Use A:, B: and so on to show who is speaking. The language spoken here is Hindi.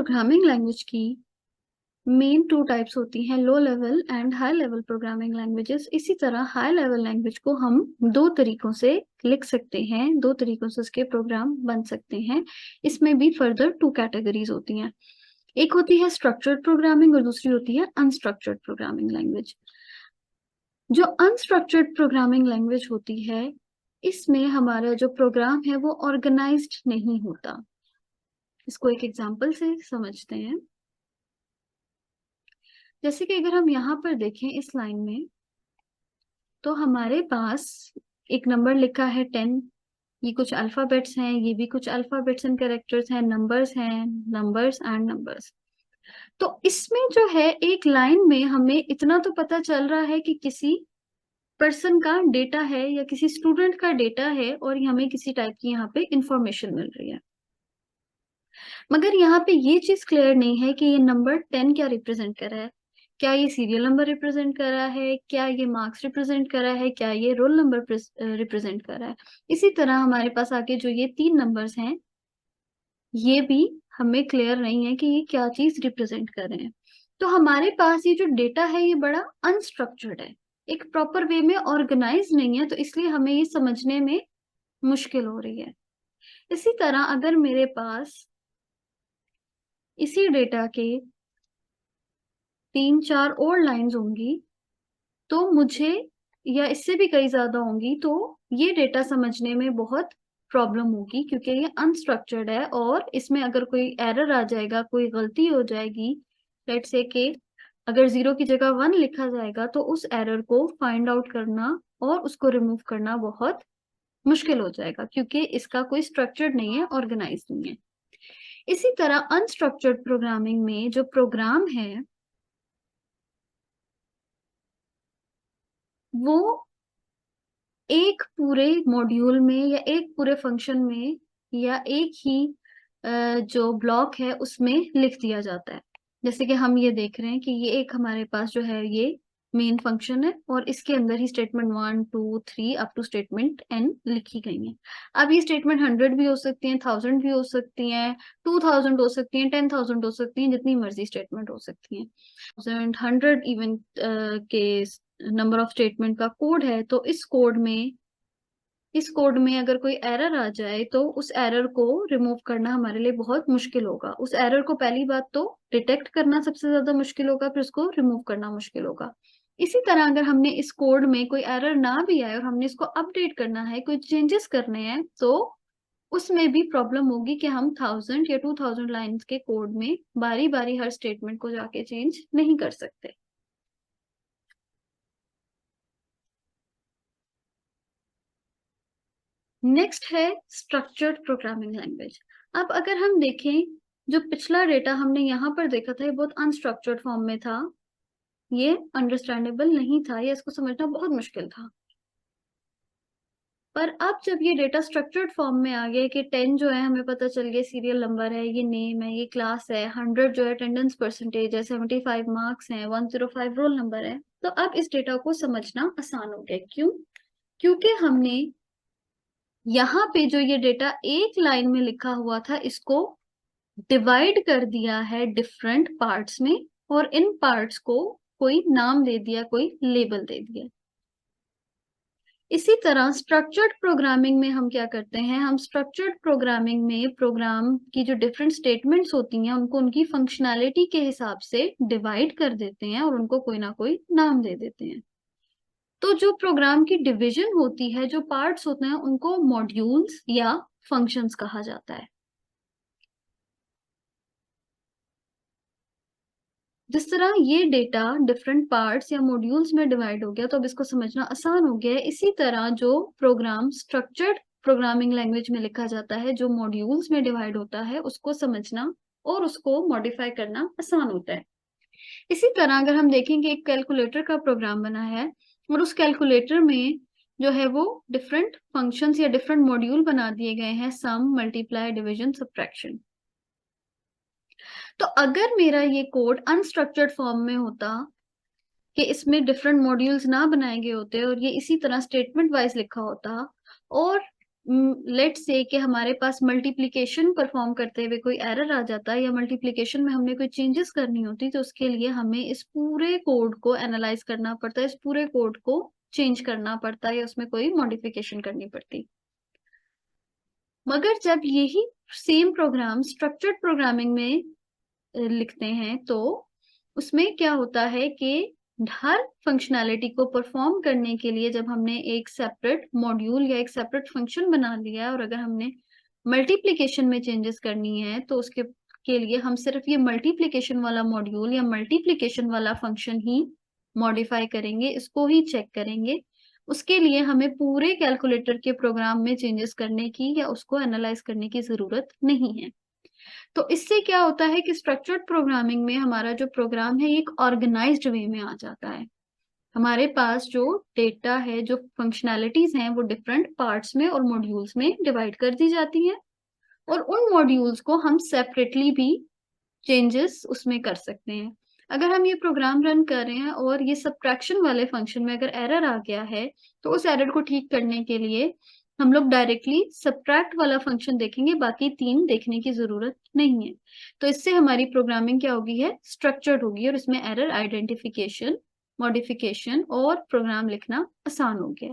A: प्रोग्रामिंग लैंग्वेज की मेन टू टाइप्स होती हैं, low level and high level programming languages. इसी तरह हाई लेवल लैंग्वेज को हम दो तरीकों से लिख सकते हैं, दो तरीकों से इसके प्रोग्राम बन सकते हैं। इसमें भी फर्दर टू कैटेगरीज होती हैं, एक होती है स्ट्रक्चर्ड प्रोग्रामिंग और दूसरी होती है अनस्ट्रक्चर्ड प्रोग्रामिंग लैंग्वेज। जो अनस्ट्रक्चर्ड प्रोग्रामिंग लैंग्वेज होती है, इसमें हमारा जो प्रोग्राम है वो ऑर्गेनाइज्ड नहीं होता। इसको एक एग्जांपल से समझते हैं। जैसे कि अगर हम यहाँ पर देखें इस लाइन में, तो हमारे पास एक नंबर लिखा है 10। ये कुछ अल्फाबेट्स हैं, ये भी कुछ अल्फाबेट्स एंड कैरेक्टर्स हैं, नंबर्स हैं, नंबर्स एंड नंबर्स। तो इसमें जो है एक लाइन में हमें इतना तो पता चल रहा है कि किसी पर्सन का डेटा है या किसी स्टूडेंट का डेटा है, और हमें किसी टाइप की यहाँ पे इंफॉर्मेशन मिल रही है। मगर यहाँ पे ये चीज क्लियर नहीं है कि ये नंबर 10 क्या रिप्रेजेंट कर रहा है। क्या ये सीरियल नंबर रिप्रेजेंट कर रहा है, क्या ये मार्क्स रिप्रेजेंट कर रहा है, क्या ये रोल नंबर रिप्रेजेंट कर रहा है। इसी तरह हमारे पास आगे जो ये तीन नंबर्स हैं, ये भी हमें क्लियर नहीं है कि ये क्या चीज रिप्रेजेंट कर रहे हैं। तो हमारे पास ये जो डेटा है ये बड़ा अनस्ट्रक्चर्ड है, एक प्रॉपर वे में ऑर्गेनाइज नहीं है, तो इसलिए हमें ये समझने में मुश्किल हो रही है। इसी तरह अगर मेरे पास इसी डेटा के 3-4 और लाइंस होंगी, तो मुझे, या इससे भी कई ज्यादा होंगी, तो ये डेटा समझने में बहुत प्रॉब्लम होगी, क्योंकि ये अनस्ट्रक्चर्ड है और इसमें अगर कोई एरर आ जाएगा, कोई गलती हो जाएगी, लेट्स से कि अगर 0 की जगह 1 लिखा जाएगा, तो उस एरर को फाइंड आउट करना और उसको रिमूव करना बहुत मुश्किल हो जाएगा, क्योंकि इसका कोई स्ट्रक्चर्ड नहीं है, ऑर्गेनाइज नहीं है। इसी तरह अनस्ट्रक्चर्ड प्रोग्रामिंग में जो प्रोग्राम है वो एक पूरे मॉड्यूल में या एक पूरे फंक्शन में या एक ही जो ब्लॉक है उसमें लिख दिया जाता है। जैसे कि हम ये देख रहे हैं कि ये एक हमारे पास जो है ये मेन फंक्शन है, और इसके अंदर ही statement 1 2 3 up to statement n लिखी गई है। अब ये स्टेटमेंट 100 भी हो सकती हैं, 1000 भी हो सकती हैं, 2000 हो सकती हैं, 10,000 हो सकती हैं, जितनी मर्जी स्टेटमेंट हो सकती हैं। 100 इवन के नंबर ऑफ स्टेटमेंट का कोड है। तो इस कोड में अगर कोई एरर आ जाए, तो उस एरर को रिमूव करना हमारे लिए बहुत मुश्किल होगा। उस एरर को पहली बात तो डिटेक्ट करना सबसे ज्यादा मुश्किल होगा, फिर उसको रिमूव करना मुश्किल होगा। इसी तरह अगर हमने इस कोड में कोई एरर ना भी आए और हमने इसको अपडेट करना है, कोई चेंजेस करने हैं, तो उसमें भी प्रॉब्लम होगी कि हम 1000 या 2000 लाइन्स के कोड में बारी बारी हर स्टेटमेंट को जाके चेंज नहीं कर सकते। नेक्स्ट है स्ट्रक्चर्ड प्रोग्रामिंग लैंग्वेज। अब अगर हम देखें, जो पिछला डेटा हमने यहाँ पर देखा था ये बहुत अनस्ट्रक्चर्ड फॉर्म में था, ये अंडरस्टैंडेबल नहीं था, ये इसको समझना बहुत मुश्किल था। पर अब जब ये डेटा स्ट्रक्चर्ड फॉर्म में आ गया कि 10 जो है हमें पता चल गया सीरियल नंबर है, ये नेम है, ये क्लास है, 100 जो है अटेंडेंस परसेंटेज है, 75 मार्क्स हैं, 105 रोल नंबर है, तो अब इस डेटा को समझना आसान हो गया। क्यों? क्योंकि हमने यहाँ पे जो ये डेटा एक लाइन में लिखा हुआ था, इसको डिवाइड कर दिया है डिफरेंट पार्ट्स में, और इन पार्ट्स को कोई नाम दे दिया, कोई लेबल दे दिया। इसी तरह स्ट्रक्चर्ड प्रोग्रामिंग में हम क्या करते हैं, हम स्ट्रक्चर्ड प्रोग्रामिंग में प्रोग्राम की जो डिफरेंट स्टेटमेंट्स होती हैं उनको उनकी फंक्शनैलिटी के हिसाब से डिवाइड कर देते हैं और उनको कोई ना कोई नाम दे देते हैं। तो जो प्रोग्राम की डिवीजन होती है, जो पार्ट्स होते हैं, उनको मॉड्यूल्स या फंक्शंस कहा जाता है। जिस तरह ये डेटा डिफरेंट पार्ट्स या मॉड्यूल्स में डिवाइड हो गया, तो अब इसको समझना आसान हो गया है। इसी तरह जो प्रोग्राम स्ट्रक्चर्ड प्रोग्रामिंग लैंग्वेज में लिखा जाता है, जो मॉड्यूल्स में डिवाइड होता है, उसको समझना और उसको मॉडिफाई करना आसान होता है। इसी तरह अगर हम देखेंगे, एक कैलकुलेटर का प्रोग्राम बना है और उस कैलकुलेटर में जो है वो डिफरेंट फंक्शंस या डिफरेंट मॉड्यूल बना दिए गए हैं, सम, मल्टीप्लाई, डिवीजन, सब्ट्रैक्शन। तो अगर मेरा ये कोड अनस्ट्रक्चर्ड फॉर्म में होता, कि इसमें डिफरेंट मॉड्यूल्स ना बनाए गए होते और ये इसी तरह स्टेटमेंट वाइज लिखा होता, और लेट से कि हमारे पास मल्टीप्लिकेशन परफॉर्म करते हुए कोई एरर आ जाता है या मल्टीप्लिकेशन में हमने कोई चेंजेस करनी होती, तो उसके लिए हमें इस पूरे कोड को एनालाइज करना पड़ता है, इस पूरे कोड को चेंज करना पड़ता है या उसमें कोई मॉडिफिकेशन करनी पड़ती। मगर जब यही सेम प्रोग्राम स्ट्रक्चर्ड प्रोग्रामिंग में लिखते हैं तो उसमें क्या होता है कि हर फंक्शनैलिटी को परफॉर्म करने के लिए जब हमने एक सेपरेट मॉड्यूल या एक सेपरेट फंक्शन बना लिया है और अगर हमने मल्टीप्लिकेशन में चेंजेस करनी है तो उसके के लिए हम सिर्फ ये मल्टीप्लिकेशन वाला मॉड्यूल या मल्टीप्लिकेशन वाला फंक्शन ही मॉडिफाई करेंगे, इसको ही चेक करेंगे। उसके लिए हमें पूरे कैलकुलेटर के प्रोग्राम में चेंजेस करने की या उसको एनालाइज करने की जरूरत नहीं है। तो इससे क्या होता है कि स्ट्रक्चर्ड प्रोग्रामिंग में हमारा जो प्रोग्राम है एक ऑर्गेनाइज्ड वे में आ जाता है। हमारे पास जो डेटा है, जो फंक्शनैलिटीज हैं, वो डिफरेंट पार्ट्स में और मॉड्यूल्स में डिवाइड कर दी जाती हैं और उन मॉड्यूल्स को हम सेपरेटली भी चेंजेस उसमें कर सकते हैं। अगर हम ये प्रोग्राम रन कर रहे हैं और ये सब्ट्रैक्शन वाले फंक्शन में अगर एरर आ गया है तो उस एरर को ठीक करने के लिए हम लोग डायरेक्टली सब्ट्रैक्ट वाला फंक्शन देखेंगे, बाकी तीन देखने की जरूरत नहीं है। तो इससे हमारी प्रोग्रामिंग क्या होगी है, स्ट्रक्चर्ड होगी और इसमें एरर आइडेंटिफिकेशन, मॉडिफिकेशन और प्रोग्राम लिखना आसान हो गया।